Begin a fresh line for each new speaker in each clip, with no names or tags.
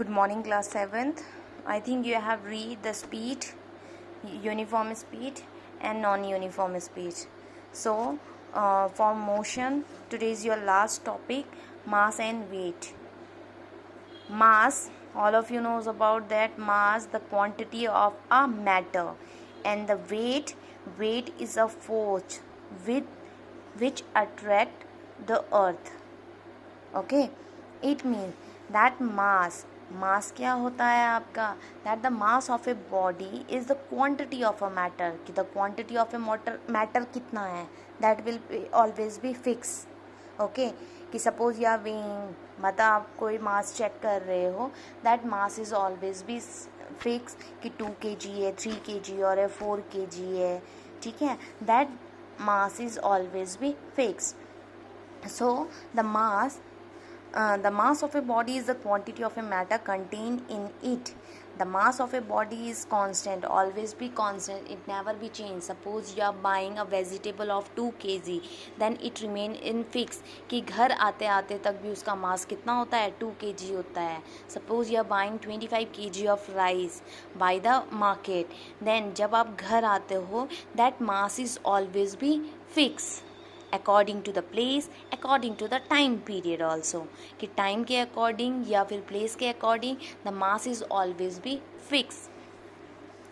Good morning, class 7th. I think you have read the speed, uniform speed and non-uniform speed. So, for motion, today is your last topic, mass and weight. Mass, all of you knows about that. Mass, the quantity of a matter, and the weight is a force with which attract the earth. Okay, it means that mass क्या होता है आपका, that the mass of a body is the quantity of a matter, कि the quantity of a matter कितना है, that will always be fixed. Okay, कि suppose you are weighing, मतलब आप कोई mass check कर रहे हो, that mass is always be fixed कि 2 kg है, 3 kg और 4 kg है, ठीक है, that mass is always be fixed. So the mass of a body is the quantity of a matter contained in it. The mass of a body is constant, always be constant, it never be changed. Suppose you are buying a vegetable of 2 kg, then it remain in fix कि घर आते आते तक भी उसका मास कितना होता है, 2 kg होता है. Suppose you are buying 25 kg of rice by the market, then जब आप घर आते हो, that mass is always be fixed according to the place, according to the time period also, कि time के according या फिर place के according the mass is always be fixed.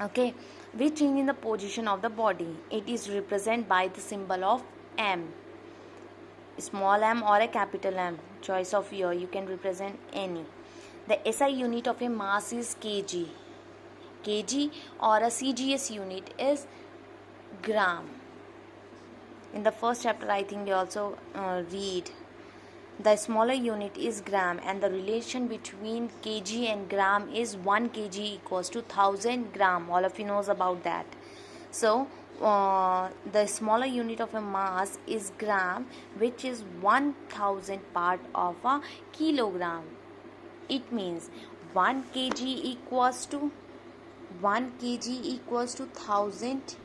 Okay, which change in the position of the body, it is represented by the symbol of m, small m or a capital M, choice of your, you can represent any. The SI unit of a mass is kg, or a CGS unit is gram. In the first chapter, I think you also read the smaller unit is gram, and the relation between kg and gram is 1 kg equals to 1000 gram. All of you knows about that. So the smaller unit of a mass is gram, which is 1000 part of a kilogram. It means 1 kg equals to 1000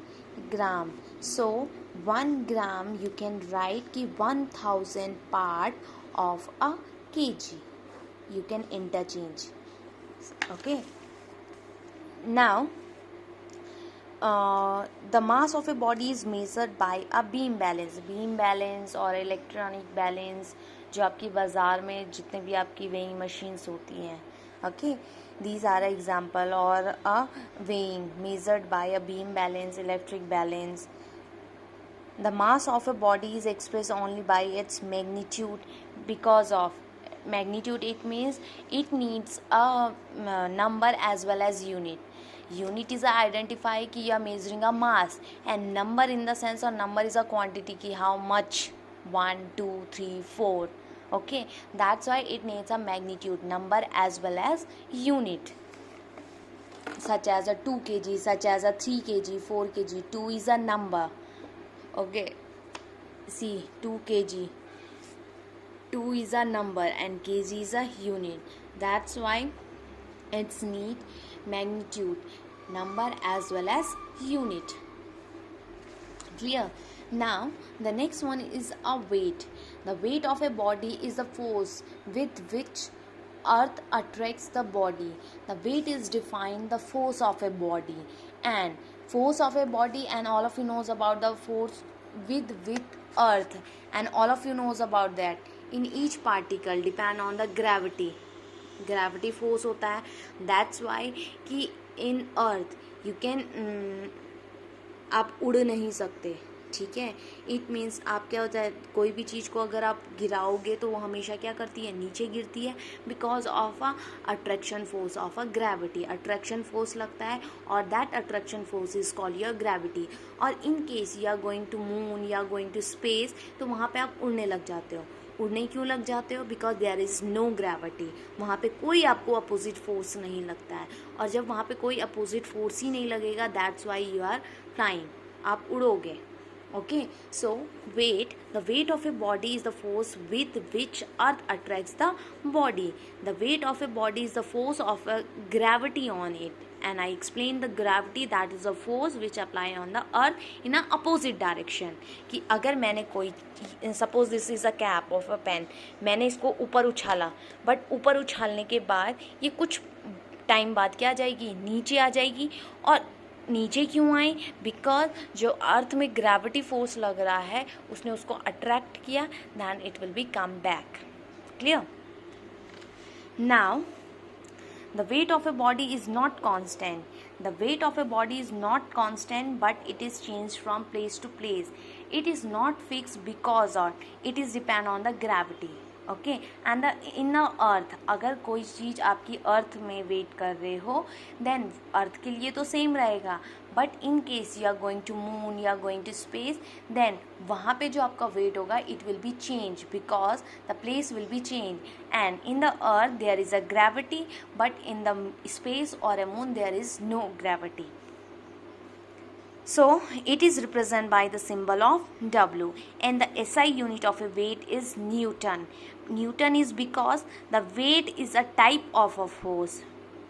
gram. So 1 gram you can write ki 1000 part of a kg. You can interchange. Okay. Now the mass of a body is measured by a beam balance or electronic balance, जो आपकी बाज़ार में जितने भी आपकी weighing machines होती हैं. Okay, these are an example, or a weighing measured by a beam balance, electric balance. The mass of a body is expressed only by its magnitude. Because of magnitude, it means it needs a number as well as unit. Unit is a identify कि you are measuring a mass, and number in the sense of number is a quantity कि how much, 1, 2, 3, 4. Okay, that's why it needs a magnitude, number as well as unit, such as a 2 kg, such as a 3 kg, 4 kg. 2 is a number. Okay, see, 2 kg, 2 is a number and kg is a unit. That's why it's need magnitude, number as well as unit. Clear? Now the next one is a weight. The weight of a body is the force with which earth attracts the body. The weight is defined the force of a body, and force of a body, and all of you knows about the force with earth, and all of you knows about that in each particle depend on the gravity force होता है. That's why कि in earth you can आप उड़ नहीं सकते, ठीक है. It means आप क्या होता है, कोई भी चीज़ को अगर आप गिराओगे तो वो हमेशा क्या करती है, नीचे गिरती है, because of a attraction force of a gravity. Attraction force लगता है और that attraction force is called your gravity. और in case you are going to moon, you are going to space, तो वहाँ पे आप उड़ने लग जाते हो. उड़ने क्यों लग जाते हो, because there is no gravity. वहाँ पे कोई आपको अपोजिट फोर्स नहीं लगता है, और जब वहाँ पे कोई अपोजिट फोर्स ही नहीं लगेगा, that's why you are flying, आप उड़ोगे. Okay, so weight, the weight of a body is the force with which earth attracts the body. The weight of a body is the force of a gravity on it, and I explained the gravity, that is a force which apply on the earth in a opposite direction. कि अगर मैंने कोई, suppose this is a cap of a pen, मैंने इसको ऊपर उछाला, but ऊपर उछालने के बाद ये कुछ टाइम बाद क्या आ जाएगी, नीचे आ जाएगी. और नीचे क्यों आई? बिकॉज जो अर्थ में ग्रेविटी फोर्स लग रहा है उसने उसको अट्रैक्ट किया, then it will be come back. Clear? Now the weight of a body is not constant. The weight of a body is not constant, but it is changed from place to place. It is not fixed because of it is depend on the gravity. Okay, and the in the अर्थ, अगर कोई चीज़ आपकी अर्थ में wait कर रहे हो then अर्थ के लिए तो सेम रहेगा, but in case you are going to moon, you are going to space, then वहाँ पे जो आपका वेट होगा it will be change because the place will be change. And in the earth there is a gravity, but in the space और a moon there is no gravity. So it is represented by the symbol of W, and the SI unit of a weight is Newton. Newton is because the weight is a type of a force.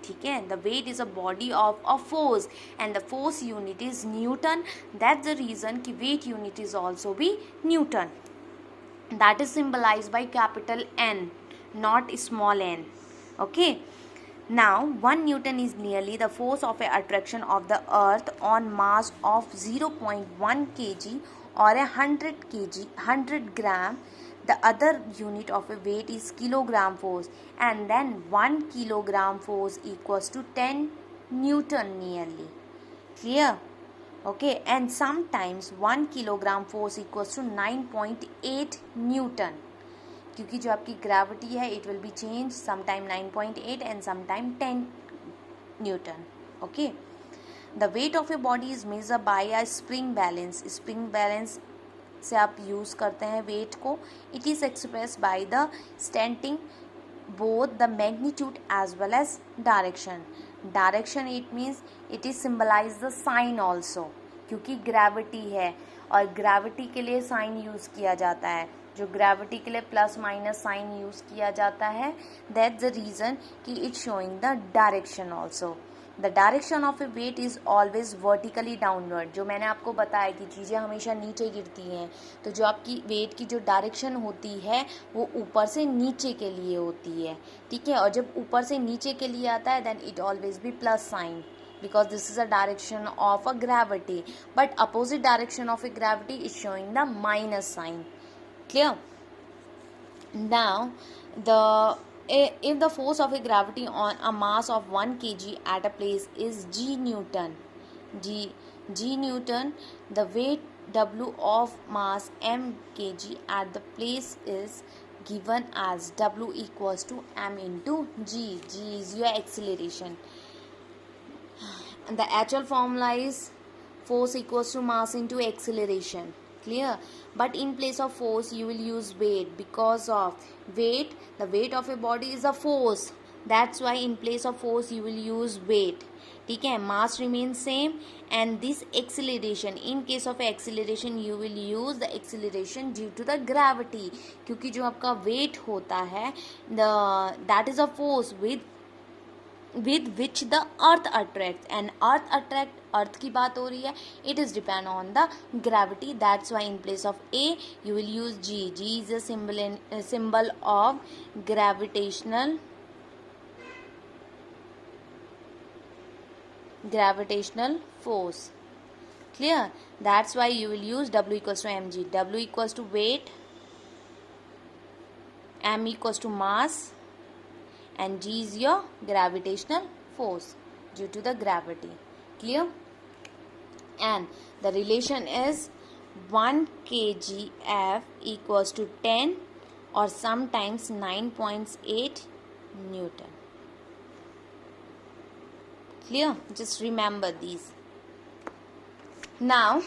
ठीक है, the weight is a body of a force and the force unit is Newton. That's the reason कि weight unit is also be Newton. That is symbolized by capital N, not small n. Okay. Now 1 Newton is nearly the force of attraction of the earth on mass of 0.1 kg or 100 kg 100 gram. The other unit of a weight is kilogram force, and then 1 kilogram force equals to 10 Newton nearly. Clear? Okay, and sometimes 1 kilogram force equals to 9.8 Newton. क्योंकि जो आपकी gravity है it will be change, sometime 9.8 and sometime 10 newton. Okay, the weight of a body is measure by a spring balance. Spring balance से आप use करते हैं weight को. It is express by the standing both the magnitude as well as direction. Direction it means it is symbolise the sign also, क्योंकि gravity है और gravity के लिए साइन यूज़ किया जाता है. जो ग्रेविटी के लिए प्लस माइनस साइन यूज़ किया जाता है, दैट्स द रीज़न कि it showing the direction also. The direction of a weight is always vertically downward. जो मैंने आपको बताया कि चीज़ें हमेशा नीचे गिरती हैं, तो जो आपकी वेट की जो डायरेक्शन होती है वो ऊपर से नीचे के लिए होती है. ठीक है, और जब ऊपर से नीचे के लिए आता है then it always be plus sign because this is a direction of a gravity, but opposite direction of a gravity is showing the minus sign. Clear? Now if the force of a gravity on a mass of 1 kg at a place is g newton, g newton, the weight W of mass m kg at the place is given as W equals to m into g. G is your acceleration. And the actual formula is force equals to mass into acceleration. Clear? But in place of force you will use weight, because of weight, the weight of a body is a force. That's why in place of force you will use weight. ठीक है, mass remains same and this acceleration, in case of acceleration you will use the acceleration due to the gravity, क्योंकि जो आपका weight होता है that is a force with which the earth attracts, and earth की बात हो रही है, it is depend on the gravity. That's why in place of A you will use G. G is a symbol of gravitational force. Clear? That's why you will use W equals to mg. W equals to weight, m equals to mass, and G is your gravitational force due to the gravity. Clear? And the relation is 1 kg F equals to 10 or sometimes 9.8 Newton. Clear? Just remember these. Now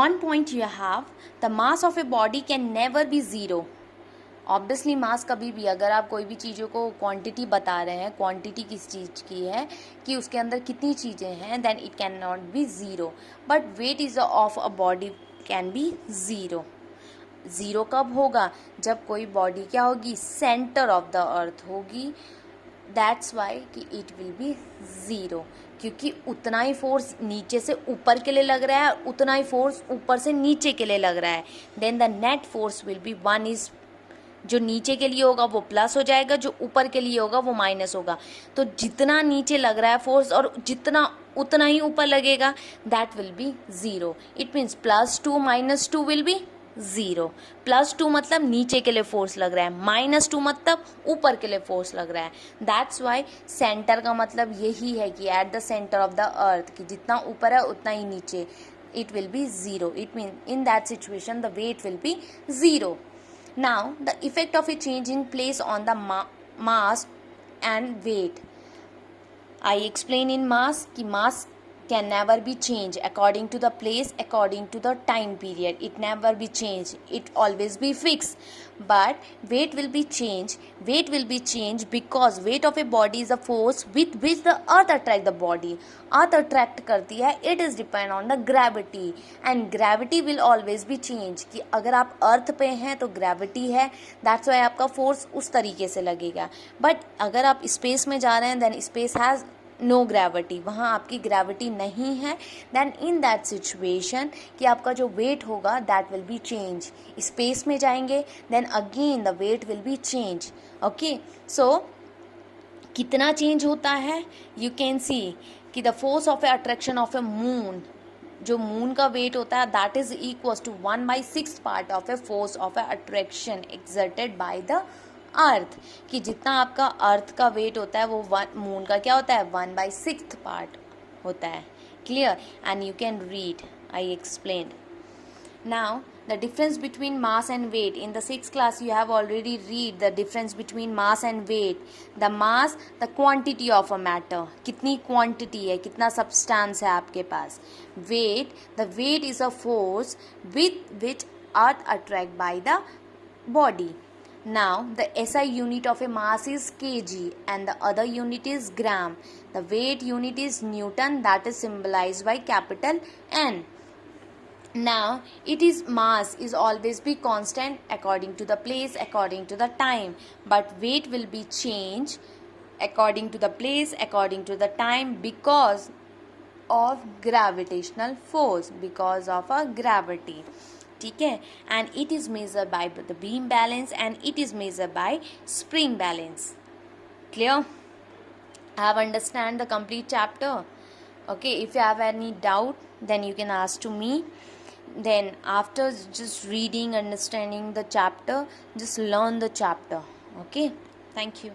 one point you have, the mass of a body can never be zero. Obviously mass कभी भी, अगर आप कोई भी चीज़ों को quantity बता रहे हैं, क्वांटिटी किस चीज़ की है कि उसके अंदर कितनी चीज़ें हैं, then it can not be zero. But weight is of a body can be zero. Zero कब होगा? जब कोई बॉडी क्या होगी, सेंटर ऑफ द अर्थ होगी, दैट्स वाई कि इट विल बी ज़ीरो, क्योंकि उतना ही फोर्स नीचे से ऊपर के लिए लग रहा है, उतना ही फोर्स ऊपर से नीचे के लिए लग रहा है. Then the net force will be 1 is, जो नीचे के लिए होगा वो प्लस हो जाएगा, जो ऊपर के लिए होगा वो माइनस होगा. तो जितना नीचे लग रहा है फोर्स और जितना उतना ही ऊपर लगेगा, that will be zero. It means +2 -2 will be zero. +2 मतलब नीचे के लिए फोर्स लग रहा है, -2 मतलब ऊपर के लिए फोर्स लग रहा है. दैट्स वाई सेंटर का मतलब यही है कि at the centre of the earth, कि जितना ऊपर है उतना ही नीचे, it will be zero. It means in that situation the weight will be zero. Now the effect of a change in place on the mass and weight. I explain in mass कि mass can never be changed according to the place, according to the time period. It never be changed. It always be fixed. But weight will be changed. Weight will be changed because weight of a body is a force with which the earth attract the body. Earth attract करती है. It is depend on the gravity and gravity will always be changed. कि अगर आप अर्थ पे हैं तो gravity है, that's why आपका फोर्स उस तरीके से लगेगा. बट अगर आप स्पेस में जा रहे हैं, then space has no gravity, वहाँ आपकी ग्रेविटी नहीं है. देन इन दैट सिचुएशन कि आपका जो वेट होगा that will be change. Space में जाएंगे then again the weight will be change. Okay, so कितना चेंज होता है, यू कैन सी कि the force of a attraction of a moon, जो मून का वेट होता है that is equals to 1/6 part of a force of a attraction exerted by the earth. कि जितना आपका अर्थ का वेट होता है वो मून का क्या होता है, 1/6 पार्ट होता है. Clear? And you can read, I explained. Now the difference between mass and weight. In the 6th class you have already read the difference between mass and weight. The mass, the quantity of a matter, कितनी quantity है, कितना substance है आपके पास. Weight, the weight is a force with which earth attract by the body. Now the SI unit of a mass is kg and the other unit is gram. The weight unit is Newton, that is symbolized by capital N. Now it is mass is always be constant according to the place, according to the time, but weight will be changed according to the place, according to the time, because of gravitational force, because of a gravity. ठीक है, and it is measured by the beam balance and it is measured by spring balance. Clear? I have understand the complete chapter. Okay, if you have any doubt then you can ask to me. Then after just reading, understanding the chapter, just learn the chapter. Okay, thank you.